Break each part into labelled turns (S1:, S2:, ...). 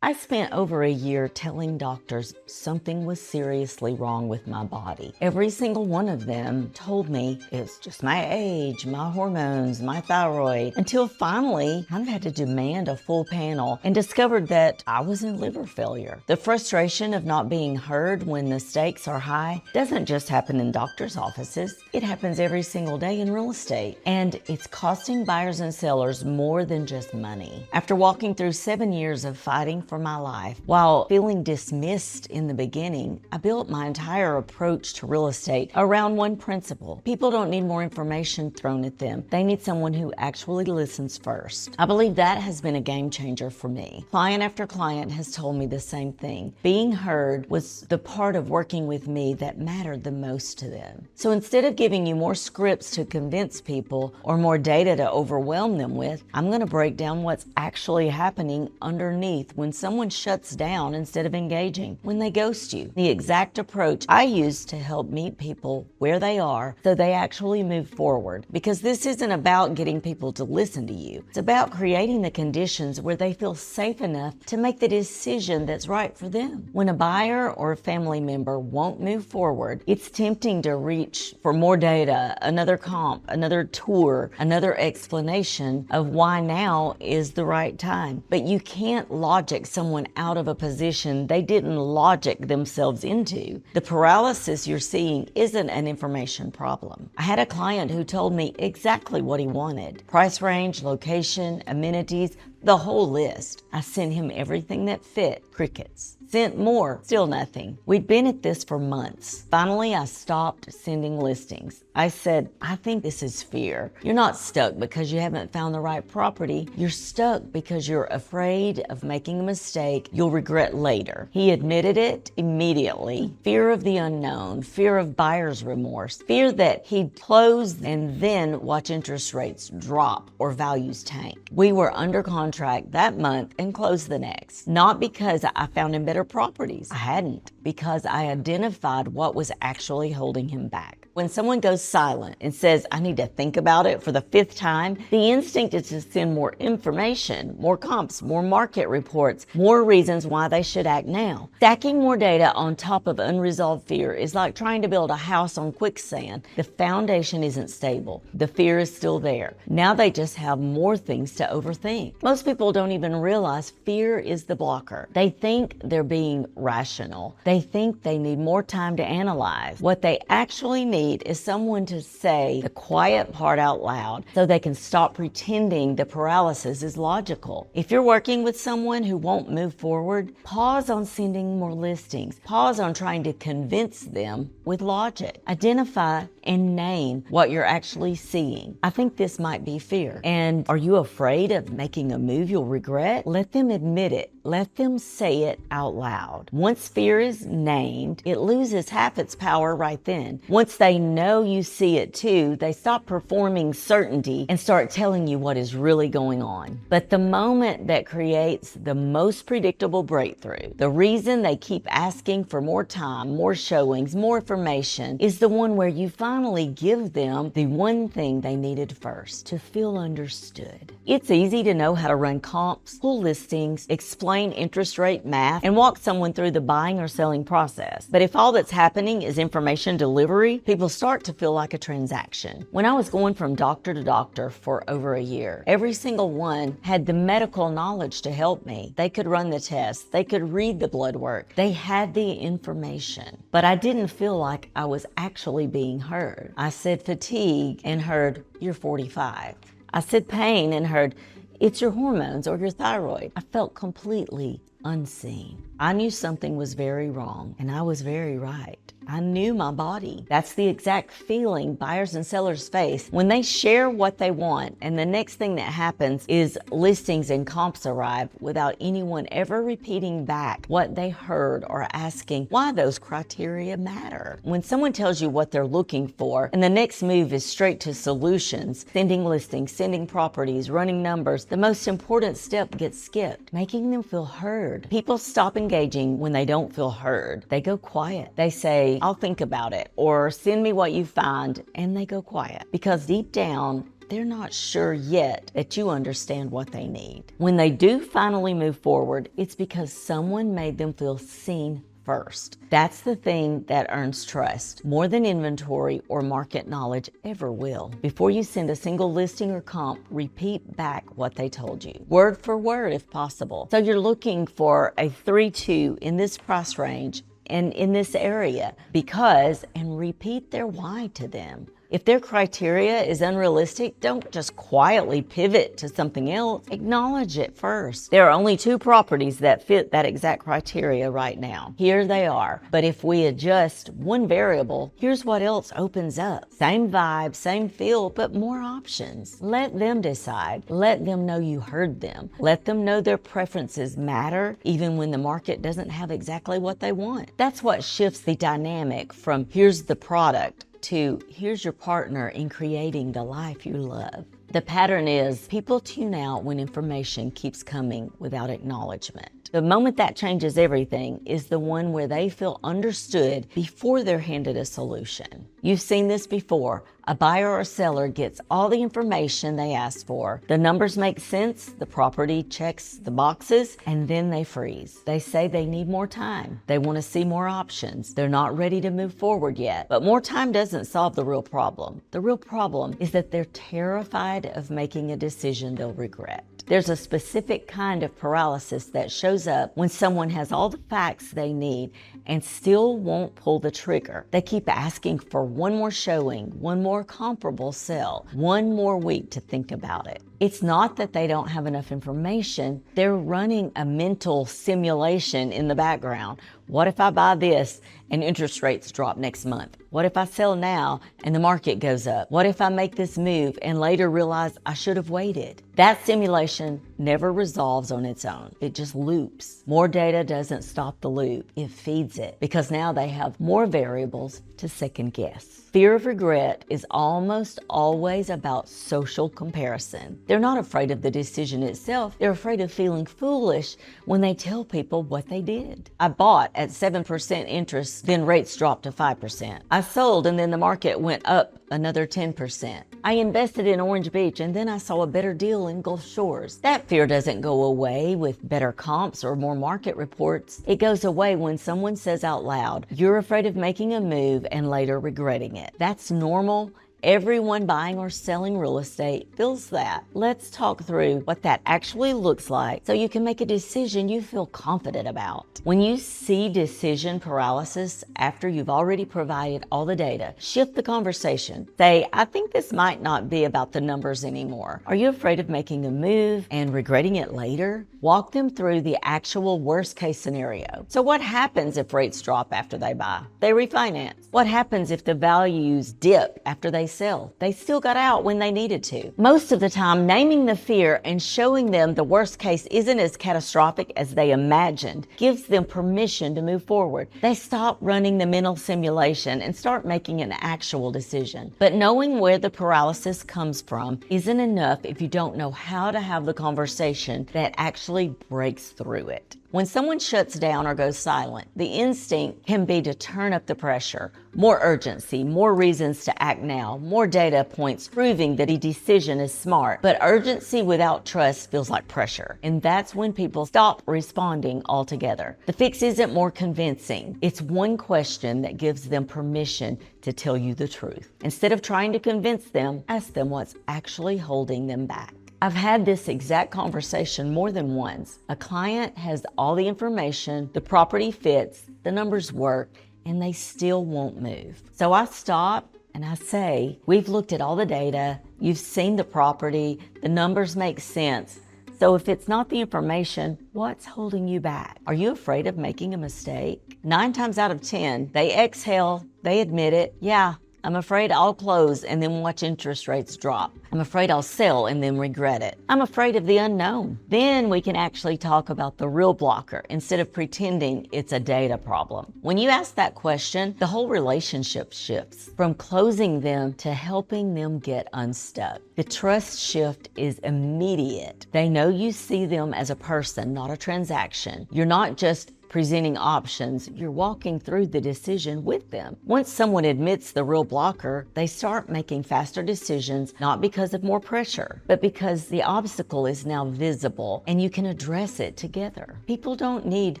S1: I spent over a year telling doctors something was seriously wrong with my body. Every single one of them told me it's just my age, my hormones, my thyroid, until finally I had to demand a full panel and discovered that I was in liver failure. The frustration of not being heard when the stakes are high doesn't just happen in doctors' offices. It happens every single day in real estate, and it's costing buyers and sellers more than just money. After walking through 7 years of fighting for my life, while feeling dismissed in the beginning, I built my entire approach to real estate around one principle. People don't need more information thrown at them. They need someone who actually listens first. I believe that has been a game changer for me. Client after client has told me the same thing. Being heard was the part of working with me that mattered the most to them. So instead of giving you more scripts to convince people or more data to overwhelm them with, I'm going to break down what's actually happening underneath when someone shuts down instead of engaging, when they ghost you. The exact approach I use to help meet people where they are so they actually move forward. Because this isn't about getting people to listen to you. It's about creating the conditions where they feel safe enough to make the decision that's right for them. When a buyer or a family member won't move forward, it's tempting to reach for more data, another comp, another tour, another explanation of why now is the right time. But you can't logic someone out of a position they didn't logic themselves into. The paralysis you're seeing isn't an information problem. I had a client who told me exactly what he wanted: price range, location, amenities, the whole list. I sent him everything that fit. Crickets. Sent more, still nothing. We'd been at this for months. Finally, I stopped sending listings. I said, I think this is fear. You're not stuck because you haven't found the right property. You're stuck because you're afraid of making a mistake you'll regret later. He admitted it immediately. Fear of the unknown, fear of buyer's remorse, fear that he'd close and then watch interest rates drop or values tank. We were under contract that month and closed the next. Not because I found him better properties. I hadn't, because I identified what was actually holding him back. When someone goes silent and says, I need to think about it for the 5th time, the instinct is to send more information, more comps, more market reports, more reasons why they should act now. Stacking more data on top of unresolved fear is like trying to build a house on quicksand. The foundation isn't stable. The fear is still there. Now they just have more things to overthink. Most people don't even realize fear is the blocker. They think they're being rational. They think they need more time to analyze. What they actually need is someone to say the quiet part out loud so they can stop pretending the paralysis is logical. If you're working with someone who won't move forward, pause on sending more listings. Pause on trying to convince them with logic. Identify and name what you're actually seeing. I think this might be fear. And are you afraid of making a move you'll regret? Let them admit it. Let them say it out loud. Once fear is named, it loses half its power right then. Once they know you see it too, they stop performing certainty and start telling you what is really going on. But the moment that creates the most predictable breakthrough, the reason they keep asking for more time, more showings, more information, is the one where you finally give them the one thing they needed first: to feel understood. It's easy to know how to run comps, pull listings, explain interest rate math, and walk someone through the buying or selling process. But if all that's happening is information delivery, people start to feel like a transaction. When I was going from doctor to doctor for over a year, every single one had the medical knowledge to help me. They could run the tests, they could read the blood work, they had the information. But I didn't feel like I was actually being heard. I said fatigue and heard, you're 45. I said pain and heard, it's your hormones or your thyroid. I felt completely unseen. I knew something was very wrong, and I was very right. I knew my body. That's the exact feeling buyers and sellers face when they share what they want, and the next thing that happens is listings and comps arrive without anyone ever repeating back what they heard or asking why those criteria matter. When someone tells you what they're looking for and the next move is straight to solutions, sending listings, sending properties, running numbers, the most important step gets skipped: making them feel heard. People stop engaging when they don't feel heard. They go quiet. They say, I'll think about it, or send me what you find, and they go quiet. Because deep down, they're not sure yet that you understand what they need. When they do finally move forward, it's because someone made them feel seen first. That's the thing that earns trust, more than inventory or market knowledge ever will. Before you send a single listing or comp, repeat back what they told you, word for word if possible. So you're looking for a 3-2 in this price range and in this area because, and repeat their why to them. If their criteria is unrealistic, don't just quietly pivot to something else. Acknowledge it first. There are only 2 properties that fit that exact criteria right now. Here they are. But if we adjust one variable, here's what else opens up. Same vibe, same feel, but more options. Let them decide. Let them know you heard them. Let them know their preferences matter, even when the market doesn't have exactly what they want. That's what shifts the dynamic from here's the product to here's your partner in creating the life you love. The pattern is people tune out when information keeps coming without acknowledgement. The moment that changes everything is the one where they feel understood before they're handed a solution. You've seen this before. A buyer or seller gets all the information they asked for. The numbers make sense, the property checks the boxes, and then they freeze. They say they need more time. They want to see more options. They're not ready to move forward yet. But more time doesn't solve the real problem. The real problem is that they're terrified of making a decision they'll regret. There's a specific kind of paralysis that shows up when someone has all the facts they need and still won't pull the trigger. They keep asking for one more showing, one more comparable sell, one more week to think about it. It's not that they don't have enough information. They're running a mental simulation in the background. What if I buy this and interest rates drop next month? What if I sell now and the market goes up? What if I make this move and later realize I should have waited? That simulation never resolves on its own. It just loops. More data doesn't stop the loop. It feeds it because now they have more variables to second guess. Fear of regret is almost always about social comparison. They're not afraid of the decision itself. They're afraid of feeling foolish when they tell people what they did. I bought at 7% interest, then rates dropped to 5%. I sold and then the market went up another 10%. I invested in Orange Beach and then I saw a better deal in Gulf Shores. That fear doesn't go away with better comps or more market reports. It goes away when someone says out loud, "You're afraid of making a move and later regretting it." That's normal. Everyone buying or selling real estate feels that. Let's talk through what that actually looks like so you can make a decision you feel confident about. When you see decision paralysis after you've already provided all the data, shift the conversation. Say, "I think this might not be about the numbers anymore. Are you afraid of making a move and regretting it later?" Walk them through the actual worst case scenario. So what happens if rates drop after they buy? They refinance. What happens if the values dip after they sell? They still got out when they needed to. Most of the time, naming the fear and showing them the worst case isn't as catastrophic as they imagined gives them permission to move forward. They stop running the mental simulation and start making an actual decision. But knowing where the paralysis comes from isn't enough if you don't know how to have the conversation that actually breaks through it. When someone shuts down or goes silent, the instinct can be to turn up the pressure. More urgency, more reasons to act now, more data points proving that a decision is smart. But urgency without trust feels like pressure. And that's when people stop responding altogether. The fix isn't more convincing. It's one question that gives them permission to tell you the truth. Instead of trying to convince them, ask them what's actually holding them back. I've had this exact conversation more than once. A client has all the information, the property fits, the numbers work, and they still won't move. So I stop and I say, "We've looked at all the data, you've seen the property, the numbers make sense. So if it's not the information, what's holding you back? Are you afraid of making a mistake?" 9 times out of 10, they exhale, they admit it. "Yeah, I'm afraid I'll close and then watch interest rates drop. I'm afraid I'll sell and then regret it. I'm afraid of the unknown." Then we can actually talk about the real blocker instead of pretending it's a data problem. When you ask that question, the whole relationship shifts from closing them to helping them get unstuck. The trust shift is immediate. They know you see them as a person, not a transaction. You're not just presenting options, you're walking through the decision with them. Once someone admits the real blocker, they start making faster decisions, not because of more pressure, but because the obstacle is now visible and you can address it together. People don't need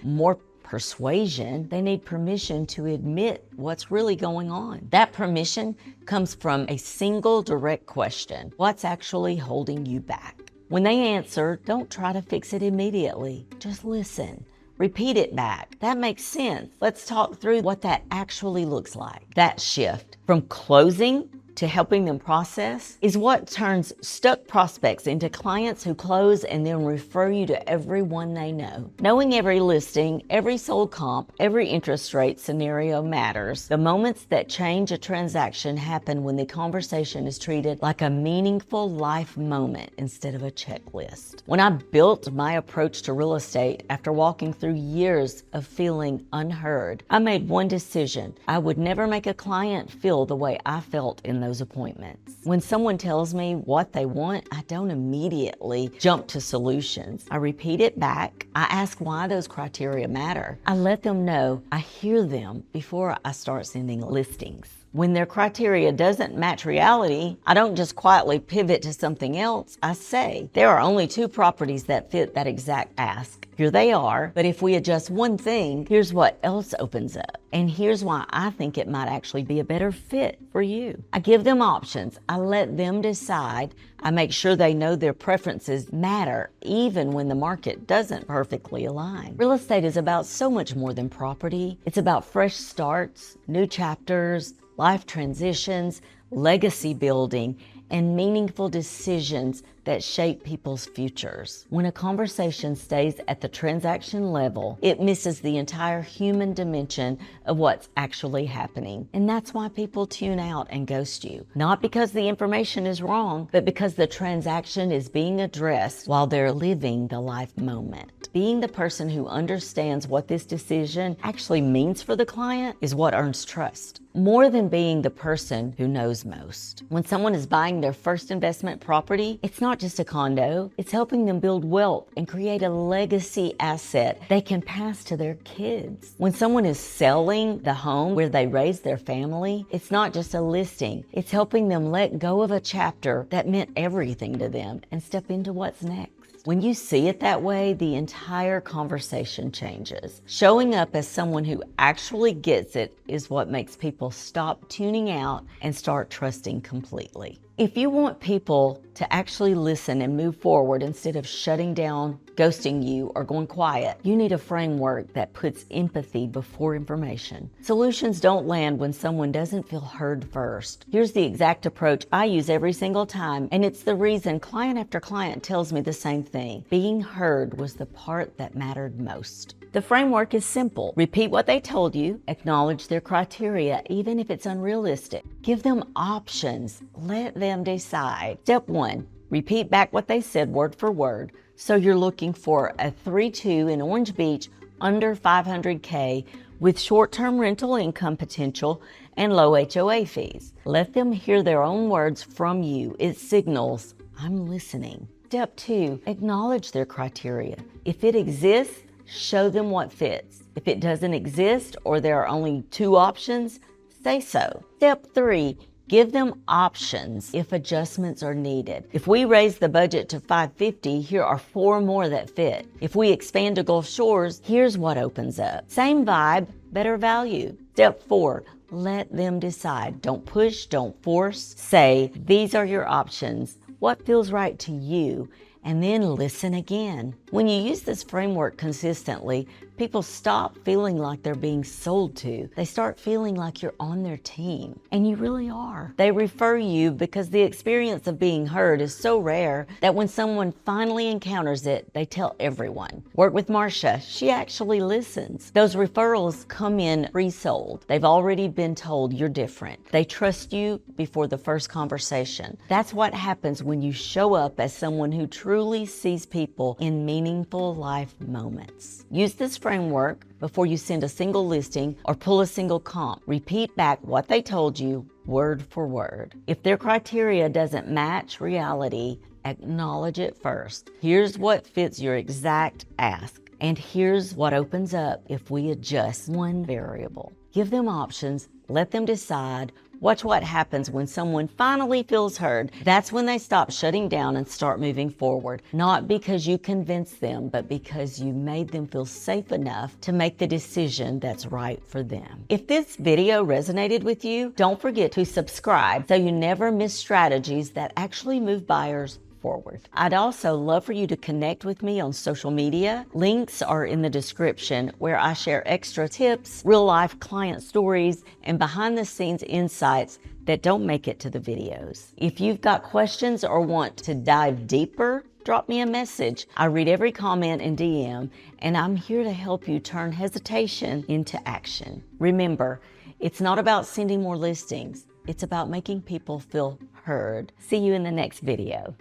S1: more persuasion, they need permission to admit what's really going on. That permission comes from a single direct question: what's actually holding you back? When they answer, don't try to fix it immediately. Just listen. Repeat it back. That makes sense. Let's talk through what that actually looks like. That shift from closing to helping them process is what turns stuck prospects into clients who close and then refer you to everyone they know. Knowing every listing, every sold comp, every interest rate scenario matters. The moments that change a transaction happen when the conversation is treated like a meaningful life moment instead of a checklist. When I built my approach to real estate after walking through years of feeling unheard, I made one decision. I would never make a client feel the way I felt in those appointments. When someone tells me what they want, I don't immediately jump to solutions. I repeat it back. I ask why those criteria matter. I let them know I hear them before I start sending listings. When their criteria doesn't match reality, I don't just quietly pivot to something else. I say, there are only 2 properties that fit that exact ask. Here they are, but if we adjust one thing, here's what else opens up. And here's why I think it might actually be a better fit for you. I give them options. I let them decide. I make sure they know their preferences matter, even when the market doesn't perfectly align. Real estate is about so much more than property. It's about fresh starts, new chapters, life transitions, legacy building, and meaningful decisions that shape people's futures. When a conversation stays at the transaction level, it misses the entire human dimension of what's actually happening. And that's why people tune out and ghost you. Not because the information is wrong, but because the transaction is being addressed while they're living the life moment. Being the person who understands what this decision actually means for the client is what earns trust, more than being the person who knows most. When someone is buying their first investment property, it's not just a condo, it's helping them build wealth and create a legacy asset they can pass to their kids. When someone is selling the home where they raised their family, it's not just a listing, it's helping them let go of a chapter that meant everything to them and step into what's next. When you see it that way, the entire conversation changes. Showing up as someone who actually gets it is what makes people stop tuning out and start trusting completely. If you want people to actually listen and move forward instead of shutting down, ghosting you, or going quiet, you need a framework that puts empathy before information. Solutions don't land when someone doesn't feel heard first. Here's the exact approach I use every single time, and it's the reason client after client tells me the same thing. Being heard was the part that mattered most. The framework is simple. Repeat what they told you, acknowledge their criteria, even if it's unrealistic. Give them options. Let them decide. Step 1, repeat back what they said word for word. So you're looking for a 3-2 in Orange Beach under $500K with short-term rental income potential and low HOA fees. Let them hear their own words from you. It signals, I'm listening. Step 2, acknowledge their criteria. If it exists, show them what fits. If it doesn't exist or there are only 2 options, say so. Step 3, give them options if adjustments are needed. If we raise the budget to $550, here are 4 more that fit. If we expand to Gulf Shores, here's what opens up. Same vibe, better value. Step 4, let them decide. Don't push, don't force. Say, these are your options. What feels right to you? And then listen again. When you use this framework consistently, people stop feeling like they're being sold to. They start feeling like you're on their team, and you really are. They refer you because the experience of being heard is so rare that when someone finally encounters it, they tell everyone. Work with Marcia, she actually listens. Those referrals come in pre-sold. They've already been told you're different. They trust you before the first conversation. That's what happens when you show up as someone who truly sees people in meaningful life moments. Use this framework before you send a single listing or pull a single comp. Repeat back what they told you word for word. If their criteria doesn't match reality, acknowledge it first. Here's what fits your exact ask, and here's what opens up if we adjust one variable. Give them options, let them decide. Watch what happens when someone finally feels heard. That's when they stop shutting down and start moving forward. Not because you convinced them, but because you made them feel safe enough to make the decision that's right for them. If this video resonated with you, don't forget to subscribe so you never miss strategies that actually move buyers forward. I'd also love for you to connect with me on social media. Links are in the description where I share extra tips, real life client stories, and behind the scenes insights that don't make it to the videos. If you've got questions or want to dive deeper, drop me a message. I read every comment and DM, and I'm here to help you turn hesitation into action. Remember, it's not about sending more listings. It's about making people feel heard. See you in the next video.